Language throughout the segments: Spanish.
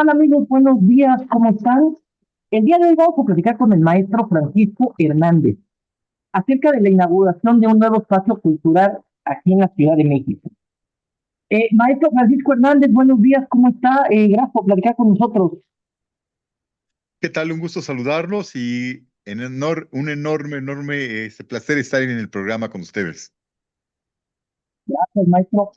tal amigos? Buenos días, ¿cómo están? El día de hoy vamos a platicar con el maestro Francisco Hernández acerca de la inauguración de un nuevo espacio cultural aquí en la Ciudad de México. Maestro Francisco Hernández, buenos días, ¿cómo está? Gracias por platicar con nosotros. ¿Qué tal? Un gusto saludarlos y un enorme placer estar en el programa con ustedes. Gracias, maestro.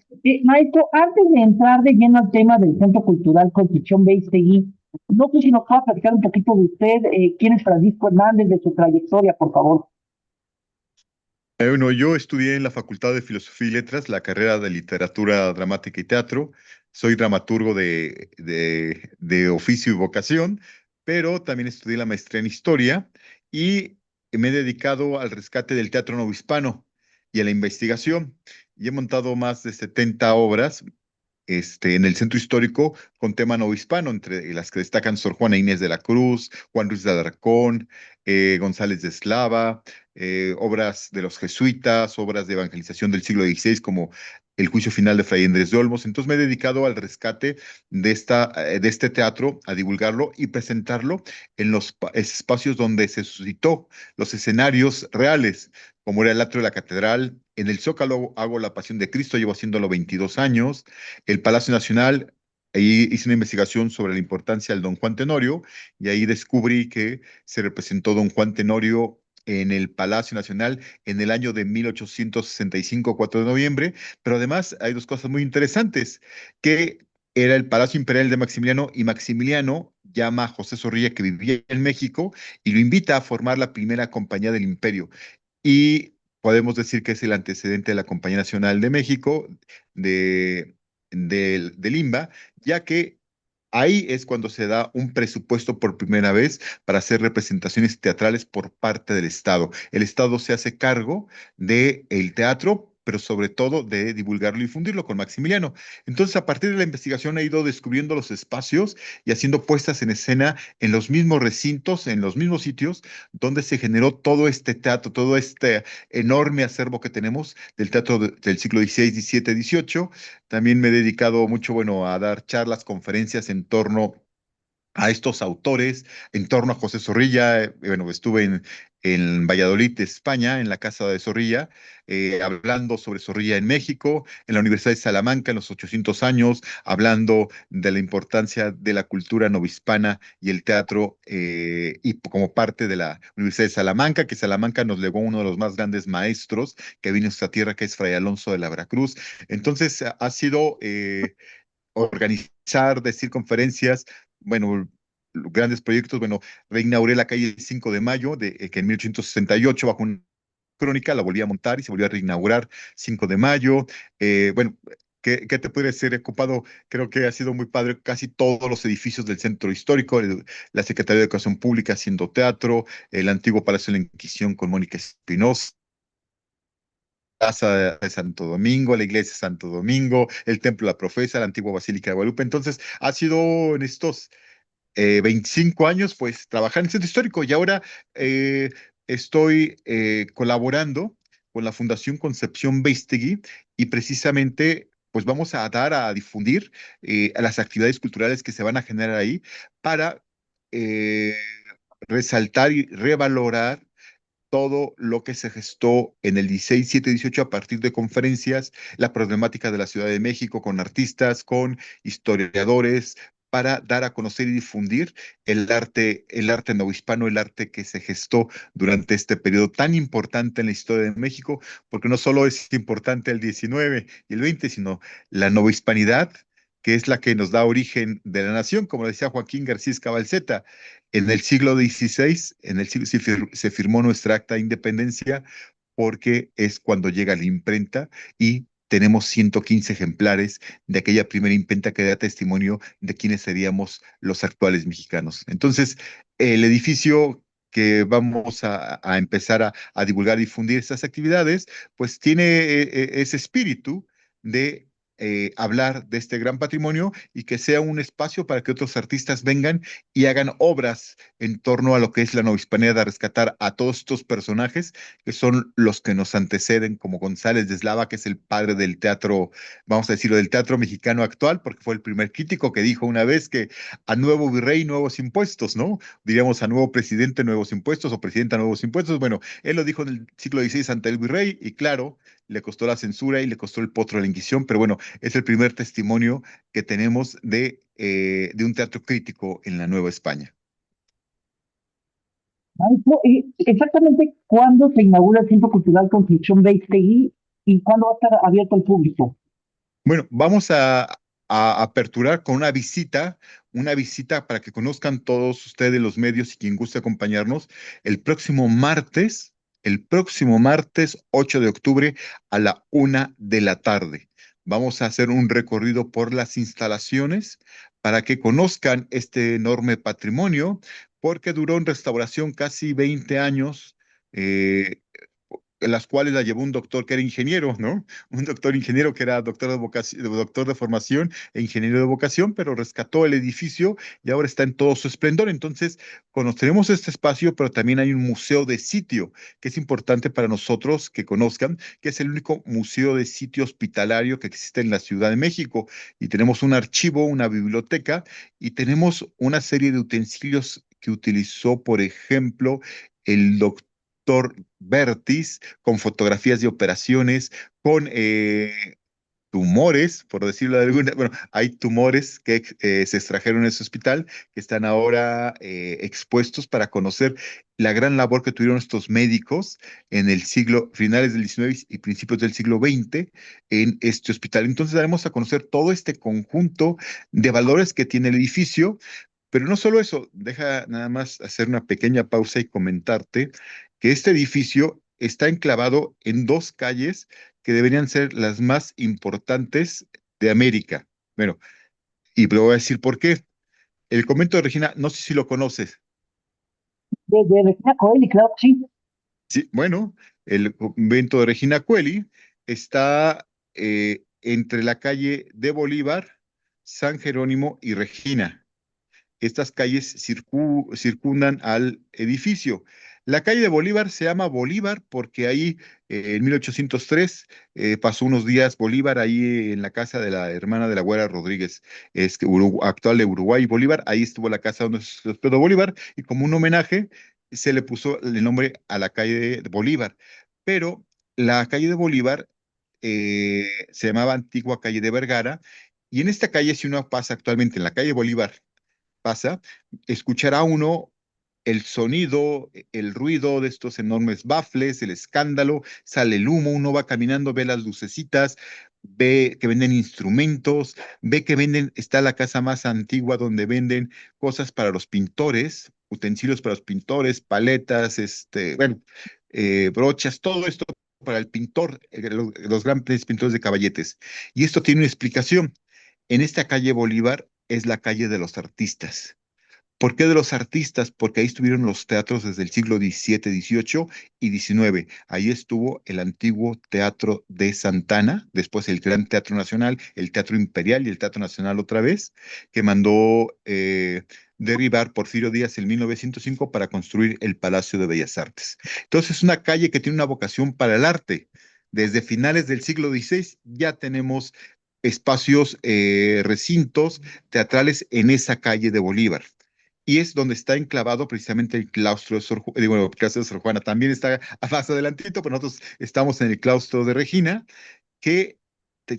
Maestro, antes de entrar de lleno al tema del Centro Cultural Constitución Beistegui, no sé si nos puede platicar un poquito de usted, quién es Francisco Hernández, de su trayectoria, por favor. Bueno, yo estudié en la Facultad de Filosofía y Letras, la carrera de Literatura Dramática y Teatro. Soy dramaturgo de oficio y vocación, pero también estudié la maestría en Historia y me he dedicado al rescate del teatro novohispano y a la investigación. Y he montado más de 70 obras en el centro histórico con tema novohispano, entre las que destacan Sor Juana Inés de la Cruz, Juan Ruiz de Alarcón, González de Eslava, obras de los jesuitas, obras de evangelización del siglo XVI como El juicio final de Fray Andrés de Olmos. Entonces me he dedicado al rescate de este teatro, a divulgarlo y presentarlo en los espacios donde se suscitó, los escenarios reales, como era el atrio de la catedral. En el Zócalo hago La Pasión de Cristo, llevo haciéndolo 22 años. El Palacio Nacional, ahí hice una investigación sobre la importancia del Don Juan Tenorio y ahí descubrí que se representó Don Juan Tenorio en el Palacio Nacional en el año de 1865, 4 de noviembre, pero además hay dos cosas muy interesantes, que era el Palacio Imperial de Maximiliano y Maximiliano llama a José Zorrilla, que vivía en México, y lo invita a formar la primera compañía del imperio. Y podemos decir que es el antecedente de la Compañía Nacional de México, de, del IMBA, ya que ahí es cuando se da un presupuesto por primera vez para hacer representaciones teatrales por parte del Estado. El Estado se hace cargo del teatro, pero sobre todo de divulgarlo y difundirlo con Maximiliano. Entonces, a partir de la investigación, he ido descubriendo los espacios y haciendo puestas en escena en los mismos recintos, en los mismos sitios donde se generó todo este teatro, todo este enorme acervo que tenemos del teatro del siglo XVI, XVII, XVIII. También me he dedicado mucho, bueno, a dar charlas, conferencias en torno a estos autores, en torno a José Zorrilla. Bueno, estuve en Valladolid, España, en la casa de Zorrilla, hablando sobre Zorrilla en México, en la Universidad de Salamanca en los 800 años, hablando de la importancia de la cultura novohispana y el teatro, y como parte de la Universidad de Salamanca, que Salamanca nos legó uno de los más grandes maestros que vino a esta tierra, que es Fray Alonso de la Veracruz. Entonces, ha sido organizar, decir conferencias, bueno, grandes proyectos. Bueno, reinauguré la calle 5 de Mayo, que en 1868 bajo una crónica la volví a montar y se volvió a reinaugurar 5 de Mayo. Bueno, ¿qué te puede ser ocupado? Creo que ha sido muy padre casi todos los edificios del centro histórico, la Secretaría de Educación Pública haciendo teatro, el antiguo Palacio de la Inquisición con Mónica Espinosa, Plaza de Santo Domingo, la iglesia de Santo Domingo, el Templo de la Profesa, la antigua Basílica de Guadalupe. Entonces, ha sido en estos 25 años, pues, trabajar en el centro histórico y ahora eh, estoy colaborando con la Fundación Concepción Beistegui y precisamente, pues, vamos a dar a difundir las actividades culturales que se van a generar ahí para eh, resaltar y revalorar todo lo que se gestó en el 16, 17, 18 a partir de conferencias, la problemática de la Ciudad de México con artistas, con historiadores, para dar a conocer y difundir el arte novohispano, el arte que se gestó durante este periodo tan importante en la historia de México, porque no solo es importante el 19 y el 20, sino la novohispanidad, que es la que nos da origen de la nación, como decía Joaquín García Cabalceta. En el siglo XVI, en el siglo, se firmó nuestra acta de independencia porque es cuando llega la imprenta y tenemos 115 ejemplares de aquella primera imprenta que da testimonio de quiénes seríamos los actuales mexicanos. Entonces, el edificio que vamos a empezar a divulgar y difundir estas actividades, pues tiene ese espíritu de hablar de este gran patrimonio y que sea un espacio para que otros artistas vengan y hagan obras en torno a lo que es la Nueva Hispanidad, a rescatar a todos estos personajes que son los que nos anteceden, como González de Eslava, que es el padre del teatro, vamos a decirlo, del teatro mexicano actual, porque fue el primer crítico que dijo una vez que a nuevo virrey, nuevos impuestos, ¿no? Diríamos a nuevo presidente, nuevos impuestos, o presidenta, nuevos impuestos. Bueno, él lo dijo en el siglo XVI ante el virrey, y claro, le costó la censura y le costó el potro de la Inquisición, pero bueno, es el primer testimonio que tenemos de un teatro crítico en la Nueva España. Maestro, exactamente cuándo se inaugura el Centro Cultural Construcción Beistegui y cuándo va a estar abierto al público. Bueno, vamos a aperturar con una visita para que conozcan todos ustedes los medios y quien guste acompañarnos el próximo martes 8 de octubre a la 1 de la tarde. Vamos a hacer un recorrido por las instalaciones para que conozcan este enorme patrimonio, porque duró en restauración casi 20 años. En las cuales la llevó un doctor que era ingeniero, ¿no? Un doctor ingeniero que era doctor de formación e ingeniero de vocación, pero rescató el edificio y ahora está en todo su esplendor. Entonces, conoceremos este espacio, pero también hay un museo de sitio que es importante para nosotros que conozcan, que es el único museo de sitio hospitalario que existe en la Ciudad de México. Y tenemos un archivo, una biblioteca y tenemos una serie de utensilios que utilizó, por ejemplo, el doctor Bertis, con fotografías de operaciones, con tumores, por decirlo de alguna, bueno, hay tumores que se extrajeron en ese hospital que están ahora expuestos para conocer la gran labor que tuvieron estos médicos en el siglo, finales del XIX y principios del siglo XX en este hospital. Entonces daremos a conocer todo este conjunto de valores que tiene el edificio, pero no solo eso, deja nada más hacer una pequeña pausa y comentarte que este edificio está enclavado en dos calles que deberían ser las más importantes de América. Bueno, y te voy a decir por qué. El convento de Regina, no sé si lo conoces. De Regina Coeli, claro que sí. Sí, bueno, el convento de Regina Coeli está entre la calle de Bolívar, San Jerónimo y Regina. Estas calles circundan al edificio. La calle de Bolívar se llama Bolívar porque ahí en 1803 pasó unos días Bolívar ahí en la casa de la hermana de la Güera Rodríguez, actual de Uruguay, Bolívar. Ahí estuvo la casa donde se hospedó Bolívar y como un homenaje se le puso el nombre a la calle de Bolívar. Pero la calle de Bolívar se llamaba Antigua Calle de Vergara, y en esta calle, si uno pasa actualmente en la calle Bolívar, pasa, escuchará uno el sonido, el ruido de estos enormes bafles, el escándalo, sale el humo, uno va caminando, ve las lucecitas, ve que venden instrumentos, ve que venden, está la casa más antigua donde venden cosas para los pintores, utensilios para los pintores, paletas, bueno, brochas, todo esto para el pintor, los grandes pintores de caballetes. Y esto tiene una explicación. En esta calle Bolívar es la calle de los artistas. ¿Por qué de los artistas? Porque ahí estuvieron los teatros desde el siglo XVII, XVIII y XIX. Ahí estuvo el antiguo Teatro de Santana, después el Gran Teatro Nacional, el Teatro Imperial y el Teatro Nacional otra vez, que mandó derribar Porfirio Díaz en 1905 para construir el Palacio de Bellas Artes. Entonces, es una calle que tiene una vocación para el arte. Desde finales del siglo XVI ya tenemos espacios, recintos teatrales en esa calle de Bolívar. Y es donde está enclavado precisamente el claustro de bueno, el claustro de Sor Juana. También está más adelantito, pero nosotros estamos en el claustro de Regina, que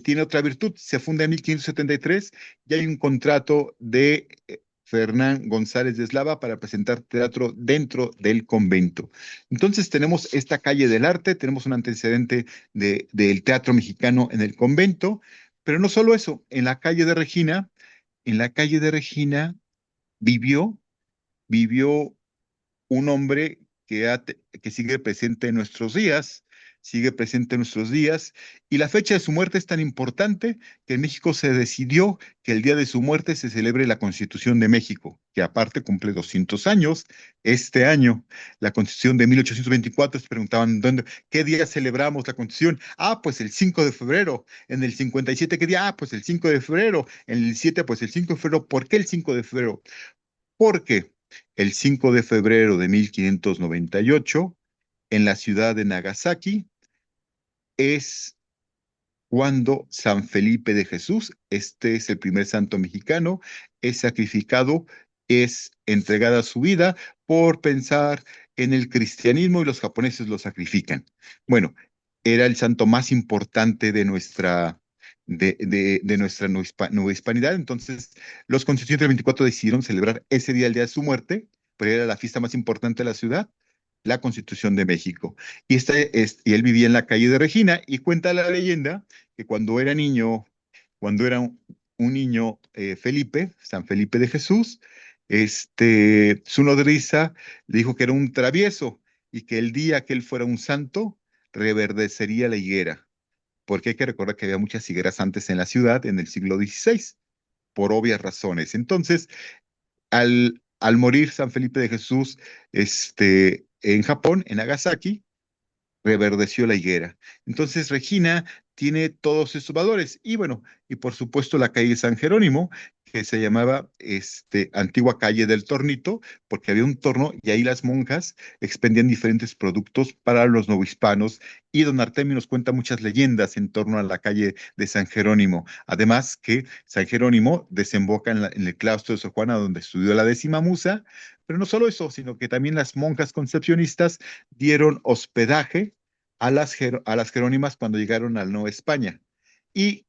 tiene otra virtud. Se funda en 1573 y hay un contrato de Fernán González de Eslava para presentar teatro dentro del convento. Entonces tenemos esta calle del arte, tenemos un antecedente del teatro mexicano en el convento, pero no solo eso, en la calle de Regina vivió vivió un hombre que sigue presente en nuestros días. sigue presente en nuestros días, y la fecha de su muerte es tan importante que en México se decidió que el día de su muerte se celebre la Constitución de México, que aparte cumple 200 años este año. La Constitución de 1824, se preguntaban, ¿qué día celebramos la Constitución? Ah, pues el 5 de febrero. En el 57, ¿qué día? Ah, pues el 5 de febrero. En el 7, pues el 5 de febrero. ¿Por qué el 5 de febrero? Porque el 5 de febrero de 1598, en la ciudad de Nagasaki, es cuando San Felipe de Jesús, este es el primer santo mexicano, es sacrificado, es entregada su vida por pensar en el cristianismo y los japoneses lo sacrifican. Bueno, era el santo más importante de nuestra nueva hispanidad, entonces los constituyentes del 24 decidieron celebrar ese día, el día de su muerte, pero era la fiesta más importante de la ciudad, la Constitución de México. Y él vivía en la calle de Regina y cuenta la leyenda que cuando era niño, cuando era un niño Felipe, San Felipe de Jesús, su nodriza le dijo que era un travieso y que el día que él fuera un santo, reverdecería la higuera, porque hay que recordar que había muchas higueras antes en la ciudad en el siglo XVI, por obvias razones. Entonces, al morir San Felipe de Jesús en Japón, en Nagasaki, reverdeció la higuera. Entonces Regina tiene todos estos valores. Y bueno, y por supuesto la calle San Jerónimo, que se llamaba antigua calle del Tornito, porque había un torno y ahí las monjas expendían diferentes productos para los novohispanos. Y don Artemio nos cuenta muchas leyendas en torno a la calle de San Jerónimo. Además que San Jerónimo desemboca en el claustro de Sor Juana, donde estudió la décima musa. Pero no solo eso, sino que también las monjas concepcionistas dieron hospedaje a las jerónimas cuando llegaron al Nueva España. Y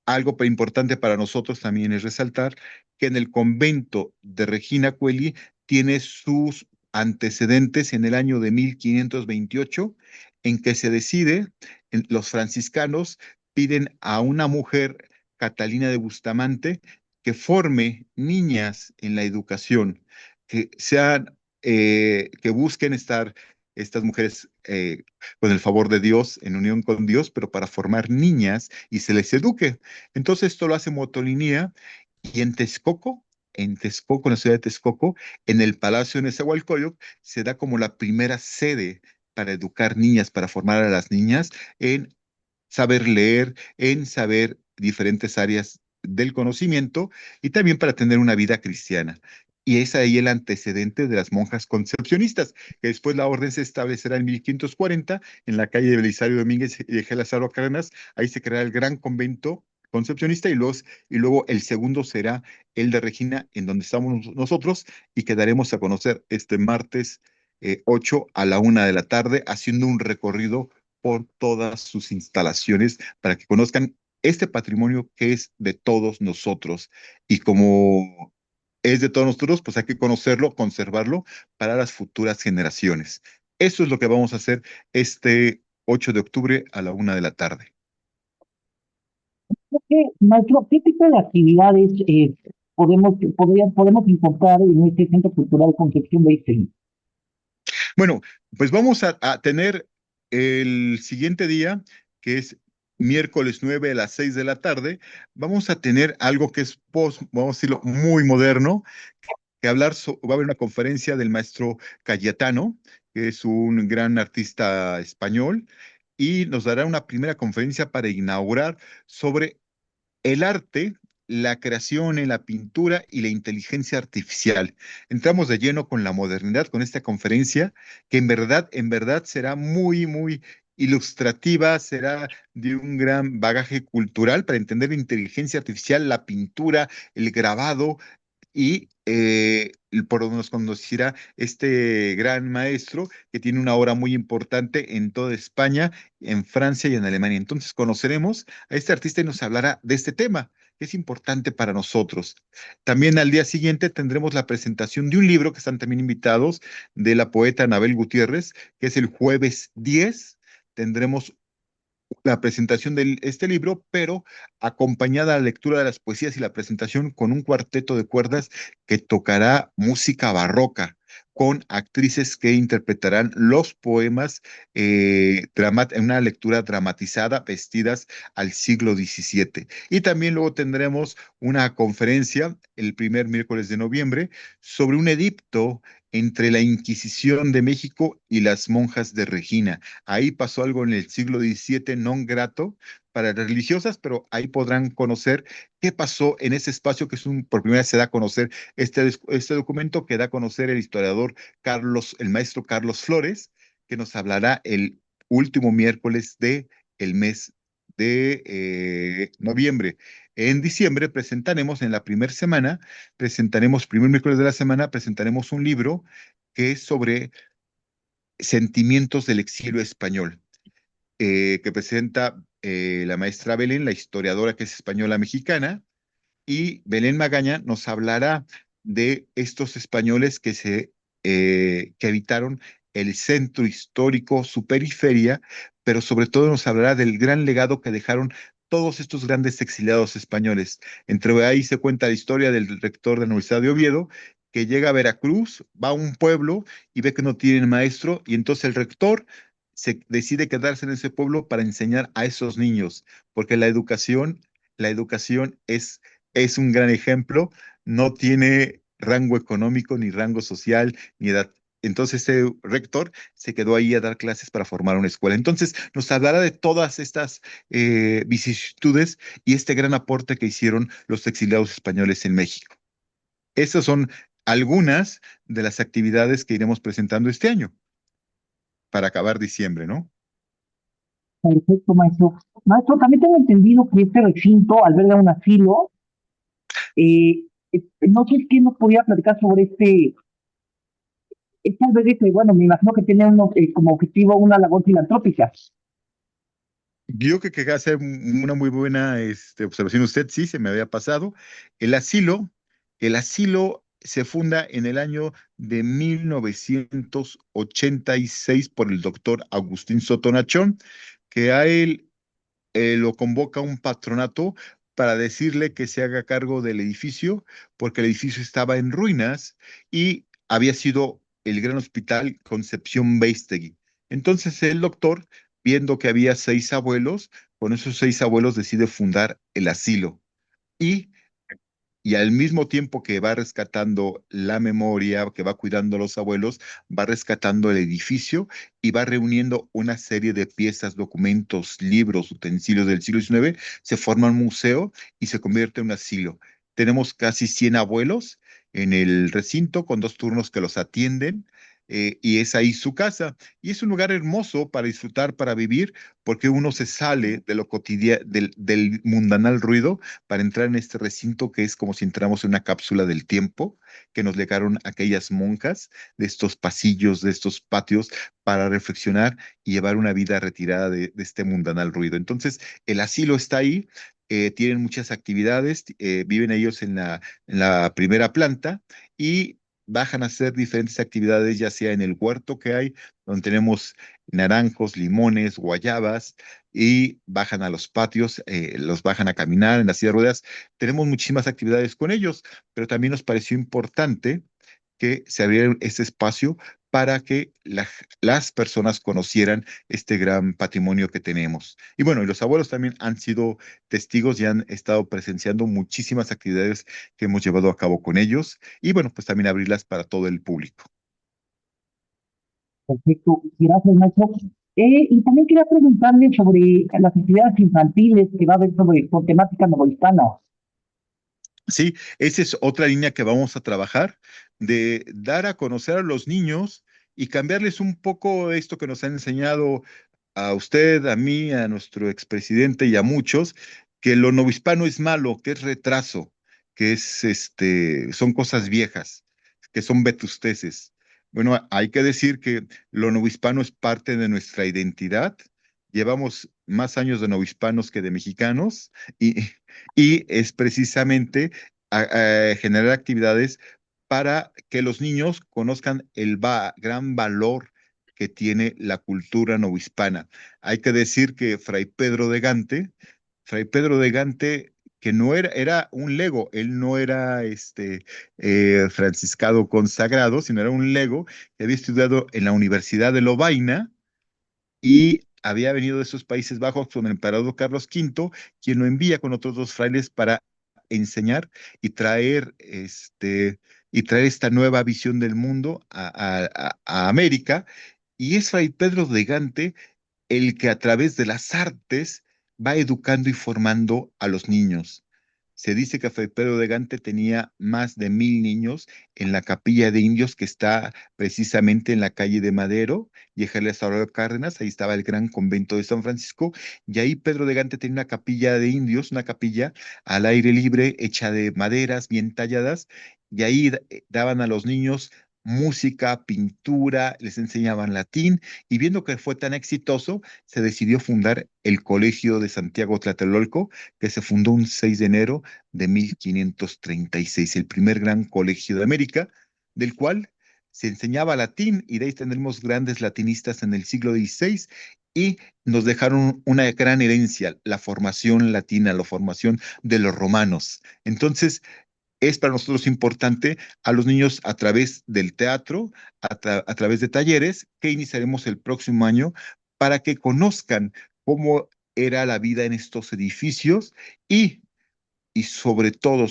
algo importante para nosotros también es resaltar que en el convento de Regina Coeli tiene sus antecedentes en el año de 1528, en que se decide, los franciscanos piden a una mujer, Catalina de Bustamante, que forme niñas en la educación, que sean, que busquen estar estas mujeres con el favor de Dios, en unión con Dios, pero para formar niñas y se les eduque. Entonces esto lo hace Motolinía y en Texcoco, en la ciudad de Texcoco, en el Palacio de Nezahualcóyotl, se da como la primera sede para educar niñas, para formar a las niñas en saber leer, en saber diferentes áreas del conocimiento y también para tener una vida cristiana. Y es ahí el antecedente de las monjas concepcionistas, que después la orden se establecerá en 1540 en la calle de Belisario Domínguez y de Lázaro Cárdenas. Ahí se creará el gran convento concepcionista y luego el segundo será el de Regina, en donde estamos nosotros y que daremos a conocer este martes 8 a la 1 de la tarde, haciendo un recorrido por todas sus instalaciones para que conozcan este patrimonio que es de todos nosotros. Y como es de todos nosotros, pues hay que conocerlo, conservarlo para las futuras generaciones. Eso es lo que vamos a hacer este 8 de octubre a la 1 de la tarde. Maestro, ¿qué tipo de actividades podemos encontrar en este Centro Cultural Concepción de Ixteli? Bueno, pues vamos a tener el siguiente día, que es miércoles 9 a las 6 de la tarde, vamos a tener algo que es vamos a decirlo, muy moderno, va a haber una conferencia del maestro Cayetano, que es un gran artista español, y nos dará una primera conferencia para inaugurar sobre el arte, la creación en la pintura y la inteligencia artificial. Entramos de lleno con la modernidad, con esta conferencia, que en verdad será muy, muy ilustrativa, será de un gran bagaje cultural para entender la inteligencia artificial, la pintura, el grabado, y por donde nos conducirá este gran maestro que tiene una obra muy importante en toda España, en Francia y en Alemania. Entonces conoceremos a este artista y nos hablará de este tema que es importante para nosotros. También al día siguiente tendremos la presentación de un libro que están también invitados de la poeta Anabel Gutiérrez, que es el jueves 10. Tendremos la presentación de este libro, pero acompañada a la lectura de las poesías y la presentación con un cuarteto de cuerdas que tocará música barroca. con actrices que interpretarán los poemas en una lectura dramatizada, vestidas al siglo XVII. Y también luego tendremos una conferencia el primer miércoles de noviembre sobre un edicto entre la Inquisición de México y las monjas de Regina. Ahí pasó algo en el siglo XVII non grato para las religiosas, pero ahí podrán conocer qué pasó en ese espacio que por primera vez se da a conocer este documento que da a conocer el historiador el maestro Carlos Flores, que nos hablará el último miércoles de el mes de noviembre. En diciembre presentaremos en la primera semana, primer miércoles de la semana, presentaremos un libro que es sobre sentimientos del exilio español, que presenta la maestra Belén, la historiadora que es española mexicana, y Belén Magaña nos hablará de estos españoles que habitaron el centro histórico, su periferia, pero sobre todo nos hablará del gran legado que dejaron todos estos grandes exiliados españoles. Entre ahí se cuenta la historia del rector de la Universidad de Oviedo, que llega a Veracruz, va a un pueblo y ve que no tienen maestro, y entonces el rector se decide quedarse en ese pueblo para enseñar a esos niños, porque la educación es un gran ejemplo, no tiene rango económico, ni rango social, ni edad. Entonces, ese rector se quedó ahí a dar clases para formar una escuela. Entonces, nos hablará de todas estas vicisitudes y este gran aporte que hicieron los exiliados españoles en México. Esas son algunas de las actividades que iremos presentando este año para acabar diciembre, ¿no? Perfecto, maestro. Maestro, también tengo entendido que este recinto alberga un asilo. No sé qué nos podía platicar sobre este albergue que, bueno, me imagino que tiene como objetivo una labor filantrópica. Yo que hace una muy buena observación usted, sí, se me había pasado. El asilo, el asilo se funda en el año de 1986 por el doctor Agustín Sotonachón, que a él lo convoca un patronato para decirle que se haga cargo del edificio, porque el edificio estaba en ruinas y había sido el gran hospital Concepción Beistegui. Entonces el doctor, viendo que había 6 abuelos, con esos 6 abuelos decide fundar el asilo. Y y al mismo tiempo que va rescatando la memoria, que va cuidando a los abuelos, va rescatando el edificio y va reuniendo una serie de piezas, documentos, libros, utensilios del siglo XIX, se forma un museo y se convierte en un asilo. Tenemos casi 100 abuelos en el recinto con 2 turnos que los atienden, y es ahí su casa. Y es un lugar hermoso para disfrutar, para vivir, porque uno se sale de lo cotidiano, del mundanal ruido para entrar en este recinto que es como si entramos en una cápsula del tiempo que nos legaron aquellas monjas de estos pasillos, de estos patios, para reflexionar y llevar una vida retirada de este mundanal ruido. Entonces, el asilo está ahí. Tienen muchas actividades, viven ellos en la primera planta y bajan a hacer diferentes actividades, ya sea en el huerto que hay, donde tenemos naranjos, limones, guayabas, y bajan a los patios, los bajan a caminar en las sillas de ruedas. Tenemos muchísimas actividades con ellos, pero también nos pareció importante que se abriera este espacio para que las personas conocieran este gran patrimonio que tenemos. Y bueno, y los abuelos también han sido testigos y han estado presenciando muchísimas actividades que hemos llevado a cabo con ellos y bueno, pues también abrirlas para todo el público. Perfecto, gracias, maestro. Y también quería preguntarle sobre las actividades infantiles que va a haber con temática novohispana. Sí, esa es otra línea que vamos a trabajar, de dar a conocer a los niños y cambiarles un poco esto que nos han enseñado a usted, a mí, a nuestro expresidente y a muchos, que lo novohispano es malo, que es retraso, que son cosas viejas, que son vetusteces. Bueno, hay que decir que lo novohispano es parte de nuestra identidad. Llevamos más años de novohispanos que de mexicanos y, y es precisamente generar actividades para que los niños conozcan el gran valor que tiene la cultura novohispana. Hay que decir que Fray Pedro de Gante que no era, era un lego, él no era franciscado consagrado, sino era un lego que había estudiado en la Universidad de Lovaina y había venido de esos Países Bajos con el emperador Carlos V, quien lo envía con otros dos frailes para enseñar y traer, y traer esta nueva visión del mundo a América. Y es Fray Pedro de Gante el que a través de las artes va educando y formando a los niños. Se dice que Fray Pedro de Gante tenía más de 1000 niños en la capilla de indios que está precisamente en la calle de Madero y Ejerle Saurado Cárdenas, ahí estaba el gran convento de San Francisco, y ahí Pedro de Gante tenía una capilla de indios, una capilla al aire libre, hecha de maderas bien talladas, y ahí daban a los niños música, pintura, les enseñaban latín, y viendo que fue tan exitoso, se decidió fundar el Colegio de Santiago Tlatelolco, que se fundó un 6 de enero de 1536, el primer gran colegio de América, del cual se enseñaba latín, y de ahí tendremos grandes latinistas en el siglo XVI, y nos dejaron una gran herencia, la formación latina, la formación de los romanos. Entonces, es para nosotros importante a los niños a través del teatro, a través de talleres que iniciaremos el próximo año para que conozcan cómo era la vida en estos edificios y, y sobre todo,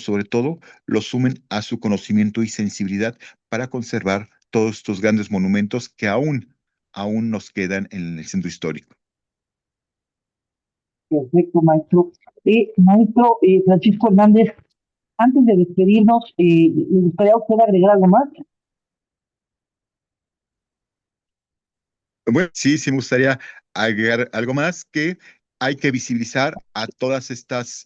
lo sumen a su conocimiento y sensibilidad para conservar todos estos grandes monumentos que aún nos quedan en el centro histórico. Perfecto, maestro. Maestro Francisco Hernández, antes de despedirnos, ¿le gustaría a usted agregar algo más? Bueno, sí, sí me gustaría agregar algo más, que hay que visibilizar a todas estas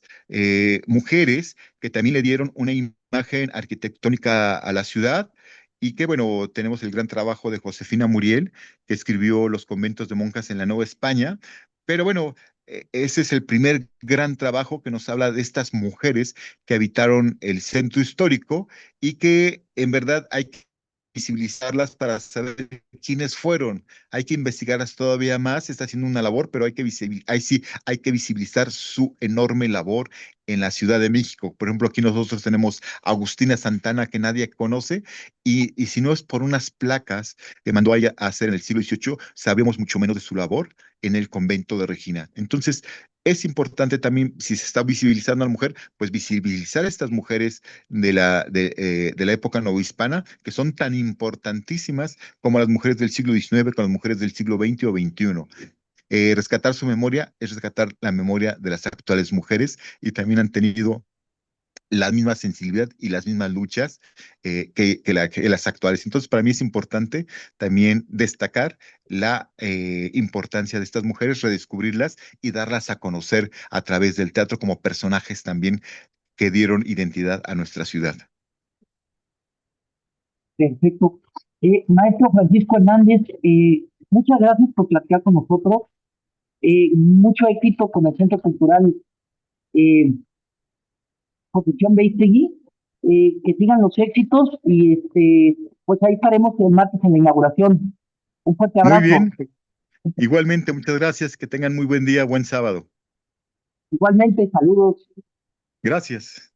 mujeres que también le dieron una imagen arquitectónica a la ciudad y que, bueno, tenemos el gran trabajo de Josefina Muriel, que escribió Los conventos de monjas en la Nueva España, pero bueno, ese es el primer gran trabajo que nos habla de estas mujeres que habitaron el centro histórico y que en verdad hay que visibilizarlas para saber quiénes fueron. Hay que investigarlas todavía más, se está haciendo una labor, pero sí, hay que visibilizar su enorme labor en la Ciudad de México. Por ejemplo, aquí nosotros tenemos a Agustina Santana, que nadie conoce, y si no es por unas placas que mandó ella a hacer en el siglo XVIII, sabemos mucho menos de su labor en el convento de Regina. Entonces, es importante también, si se está visibilizando a la mujer, pues visibilizar a estas mujeres de la época novohispana, que son tan importantísimas como las mujeres del siglo XIX, con las mujeres del siglo XX o XXI. Rescatar su memoria es rescatar la memoria de las actuales mujeres y también han tenido la misma sensibilidad y las mismas luchas que las actuales. Entonces, para mí es importante también destacar la importancia de estas mujeres, redescubrirlas y darlas a conocer a través del teatro como personajes también que dieron identidad a nuestra ciudad. Perfecto. Maestro Francisco Hernández, muchas gracias por platicar con nosotros. Mucho éxito con el Centro Cultural eh, Concepción Beistegui. Que sigan los éxitos y pues ahí estaremos el martes en la inauguración. Un fuerte Muy abrazo. bien, igualmente, muchas gracias, que tengan muy buen día, buen sábado. Igualmente, saludos. Gracias.